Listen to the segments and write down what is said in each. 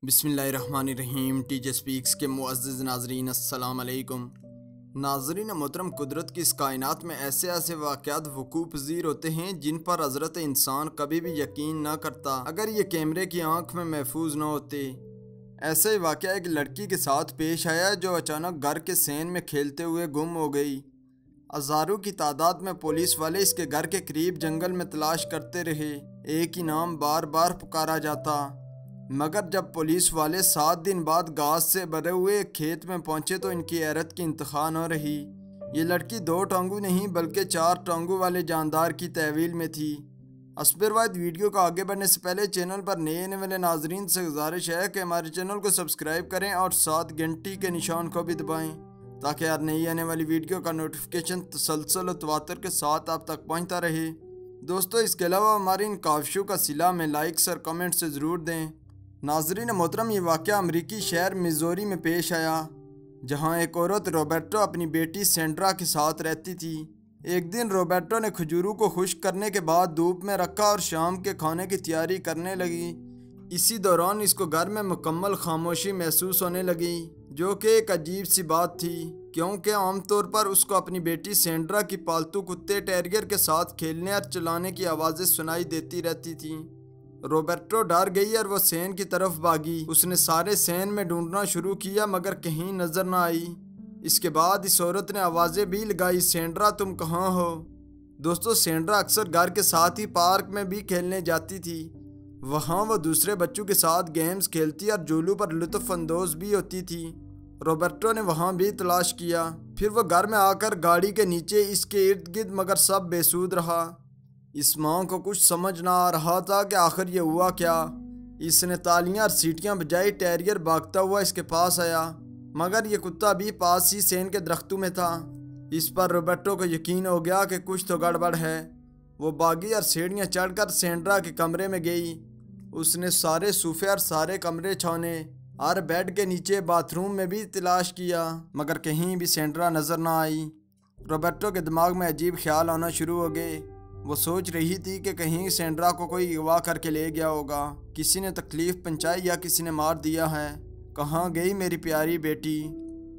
बिस्मिल्लाहिर्रहमानिर्रहीम। TJ speaks के मुअज़्ज़िज़ नाज़रीन, अस्सलाम अलैकुम। नाज़रीन मोहतरम, कुदरत की इस कायनात में ऐसे ऐसे वाक़यात वक़ूअ पज़ीर होते हैं जिन पर हज़रत इंसान कभी भी यकीन ना करता अगर ये कैमरे की आंख में महफूज ना होते। ऐसा ही वाक़या एक लड़की के साथ पेश आया जो अचानक घर के सेन में खेलते हुए गुम हो गई। हज़ारों की तादाद में पुलिस वाले इसके घर के करीब जंगल में तलाश करते रहे। एक ही नाम बार बार पुकारा जाता, मगर जब पुलिस वाले 7 दिन बाद घास से भरे हुए एक खेत में पहुंचे तो इनकी हैरत की इंतहा न रही। ये लड़की 2 टांगों नहीं बल्कि 4 टांगों वाले जानदार की तहवील में थी। असबिरवाद वीडियो को आगे बढ़ने से पहले चैनल पर नए आने वाले नाजरीन से गुजारिश है कि हमारे चैनल को सब्सक्राइब करें और साथ घंटी के निशान को भी दबाएं ताकि हर नई आने वाली वीडियो का नोटिफिकेशन तसलसल और तवातर के साथ आप तक पहुँचता रहे। दोस्तों, इसके अलावा हमारी इन काविशों का सिला में लाइक्स और कमेंट से ज़रूर दें। नाजरीन मोहतरम, ये वाक़या अमरीकी शहर मिज़ोरी में पेश आया जहाँ एक औरत रॉबर्टो अपनी बेटी सेंड्रा के साथ रहती थी। एक दिन रॉबर्टो ने खजूरों को खुश्क करने के बाद धूप में रखा और शाम के खाने की तैयारी करने लगी। इसी दौरान इसको घर में मुकम्मल खामोशी महसूस होने लगी, जो कि एक अजीब सी बात थी क्योंकि आमतौर पर उसको अपनी बेटी सेंड्रा की पालतू कुत्ते टेरियर के साथ खेलने और चलाने की आवाज़ें सुनाई देती रहती थीं। रॉबर्टो डर गई और वो सेन की तरफ भागी। उसने सारे सेन में ढूंढना शुरू किया मगर कहीं नजर न आई। इसके बाद इस औरत ने आवाज़ें भी लगाई, सेंड्रा तुम कहाँ हो। दोस्तों, सेंड्रा अक्सर घर के साथ ही पार्क में भी खेलने जाती थी। वहाँ वो दूसरे बच्चों के साथ गेम्स खेलती और झूलों पर लुत्फ़ अंदोज़ भी होती थी। रॉबर्टो ने वहाँ भी तलाश किया, फिर वह घर में आकर गाड़ी के नीचे इसके इर्द गिर्द, मगर सब बेसुध रहा। इस माँ को कुछ समझ ना आ रहा था कि आखिर ये हुआ क्या। इसने तालियां और सीटियां बजाई। टेरियर भागता हुआ इसके पास आया, मगर ये कुत्ता भी पास ही सेन के दरख्तों में था। इस पर रॉबर्टो को यकीन हो गया कि कुछ तो गड़बड़ है। वो भागी और सीढ़ियाँ चढ़कर सेंड्रा के कमरे में गई। उसने सारे सोफे और सारे कमरे छाने और बेड के नीचे बाथरूम में भी तलाश किया, मगर कहीं भी सेंड्रा नज़र ना आई। रॉबर्टो के दिमाग में अजीब ख्याल आना शुरू हो गए। वो सोच रही थी कि कहीं सेंड्रा को कोई अगवा करके ले गया होगा, किसी ने तकलीफ़ पहुंचाई या किसी ने मार दिया है। कहाँ गई मेरी प्यारी बेटी।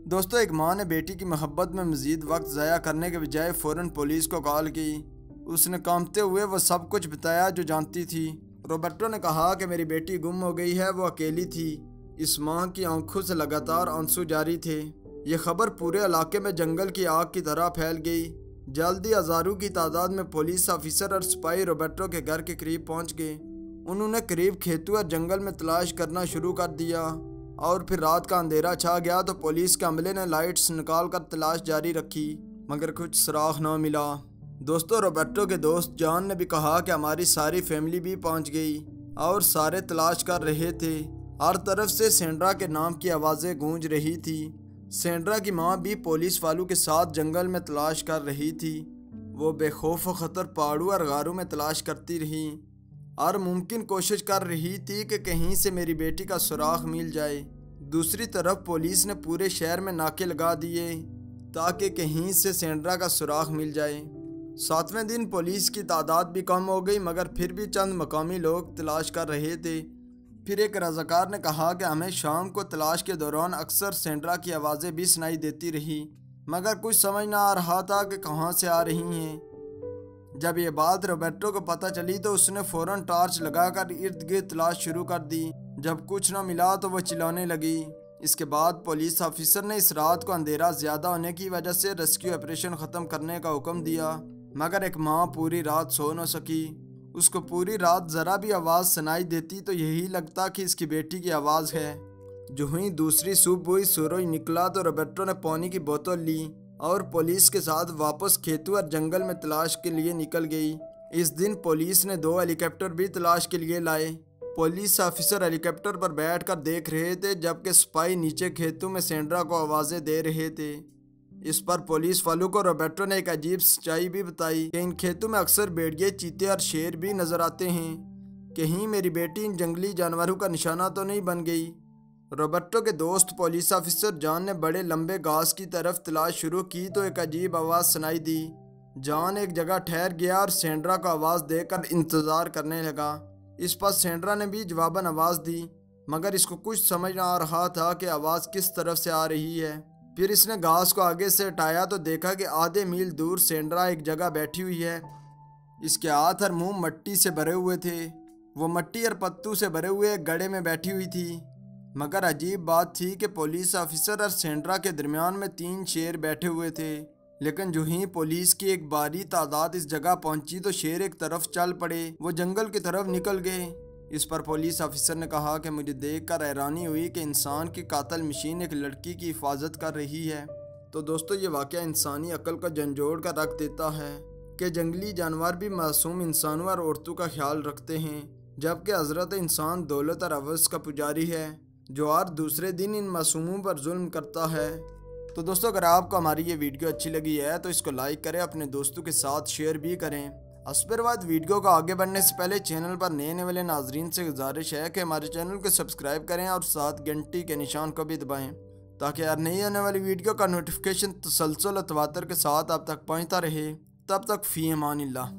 दोस्तों, एक माँ ने बेटी की मोहब्बत में मज़ीद वक्त ज़ाया करने के बजाय फ़ौरन पुलिस को कॉल की। उसने कांपते हुए वो सब कुछ बताया जो जानती थी। रॉबर्टो ने कहा कि मेरी बेटी गुम हो गई है, वो अकेली थी। इस माँ की आंखों से लगातार आंसू जारी थे। ये खबर पूरे इलाके में जंगल की आग की तरह फैल गई। जल्दी हज़ारों की तादाद में पुलिस ऑफिसर और सिपाही रॉबर्टो के घर के करीब पहुंच गए। उन्होंने करीब खेतों और जंगल में तलाश करना शुरू कर दिया और फिर रात का अंधेरा छा गया तो पुलिस के अमले ने लाइट्स निकाल कर तलाश जारी रखी, मगर कुछ सुराग न मिला। दोस्तों, रॉबर्टो के दोस्त जॉन ने भी कहा कि हमारी सारी फैमिली भी पहुंच गई और सारे तलाश कर रहे थे। हर तरफ से सेंड्रा के नाम की आवाज़ें गूंज रही थी। सेंड्रा की माँ भी पुलिस वालों के साथ जंगल में तलाश कर रही थी। वो बेखौफ ख़तर पहाड़ों और गारों में तलाश करती रही और मुमकिन कोशिश कर रही थी कि कहीं से मेरी बेटी का सुराग मिल जाए। दूसरी तरफ पुलिस ने पूरे शहर में नाके लगा दिए ताकि कहीं से सेंड्रा का सुराग मिल जाए। 7वें दिन पुलिस की तादाद भी कम हो गई, मगर फिर भी चंद मकामी लोग तलाश कर रहे थे। फिर एक रज़ाकार ने कहा कि हमें शाम को तलाश के दौरान अक्सर सेंड्रा की आवाज़ें भी सुनाई देती रही, मगर कुछ समझ ना आ रहा था कि कहाँ से आ रही हैं। जब ये बात रॉबर्टो को पता चली तो उसने फ़ौरन टॉर्च लगाकर इर्द गिर्द तलाश शुरू कर दी। जब कुछ ना मिला तो वह चिल्लाने लगी। इसके बाद पुलिस ऑफिसर ने इस रात को अंधेरा ज़्यादा होने की वजह से रेस्क्यू ऑपरेशन ख़त्म करने का हुक्म दिया, मगर एक माँ पूरी रात सो न सकी। उसको पूरी रात ज़रा भी आवाज़ सुनाई देती तो यही लगता कि इसकी बेटी की आवाज़ है। जो ही दूसरी सुबह हुई, सूरज निकला तो रॉबर्टो ने पानी की बोतल ली और पुलिस के साथ वापस खेतों और जंगल में तलाश के लिए निकल गई। इस दिन पुलिस ने 2 हेलीकॉप्टर भी तलाश के लिए लाए। पुलिस ऑफिसर हेलीकॉप्टर पर बैठकर देख रहे थे जबकि सिपाही नीचे खेतों में सेंड्रा को आवाज़ें दे रहे थे। इस पर पुलिस वालों को रॉबर्टो ने एक अजीब सच्चाई भी बताई कि इन खेतों में अक्सर भेड़िए, चीते और शेर भी नजर आते हैं। कहीं मेरी बेटी इन जंगली जानवरों का निशाना तो नहीं बन गई। रॉबर्टो के दोस्त पुलिस ऑफिसर जॉन ने बड़े लंबे घास की तरफ तलाश शुरू की तो एक अजीब आवाज़ सुनाई दी। जॉन एक जगह ठहर गया और सेंड्रा को आवाज़ देकर इंतज़ार करने लगा। इस पर सेंड्रा ने भी जवाबन आवाज़ दी, मगर इसको कुछ समझ ना आ रहा था कि आवाज़ किस तरफ से आ रही है। फिर इसने घास को आगे से हटाया तो देखा कि आधे मील दूर सेंड्रा एक जगह बैठी हुई है। इसके हाथ और मुंह मिट्टी से भरे हुए थे। वो मिट्टी और पत्तू से भरे हुए एक गड्ढे में बैठी हुई थी। मगर अजीब बात थी कि पुलिस ऑफिसर और सेंड्रा के दरमियान में 3 शेर बैठे हुए थे। लेकिन जो ही पुलिस की एक भारी तादाद इस जगह पहुंची तो शेर एक तरफ चल पड़े, वो जंगल की तरफ निकल गए। इस पर पुलिस ऑफिसर ने कहा कि मुझे देखकर हैरानी हुई कि इंसान की कातल मशीन एक लड़की की हिफाजत कर रही है। तो दोस्तों, ये वाक़या इंसानी अक्ल का झंझोड़ कर रख देता है कि जंगली जानवर भी मासूम इंसानों और औरतों का ख्याल रखते हैं, जबकि हज़रत इंसान दौलत और अवज़ का पुजारी है जो हर दूसरे दिन इन मासूमों पर जुल्म करता है। तो दोस्तों, अगर आपको हमारी ये वीडियो अच्छी लगी है तो इसको लाइक करें, अपने दोस्तों के साथ शेयर भी करें। उसके बाद वीडियो को आगे बढ़ने से पहले चैनल पर नए वाले नाजरीन से गुजारिश है कि हमारे चैनल को सब्सक्राइब करें और साथ घंटी के निशान को भी दबाएं, ताकि हर नई आने वाली वीडियो का नोटिफिकेशन तसलसल और तवातर के साथ आप तक पहुँचता रहे। तब तक फ़ी अमानिल्लाह।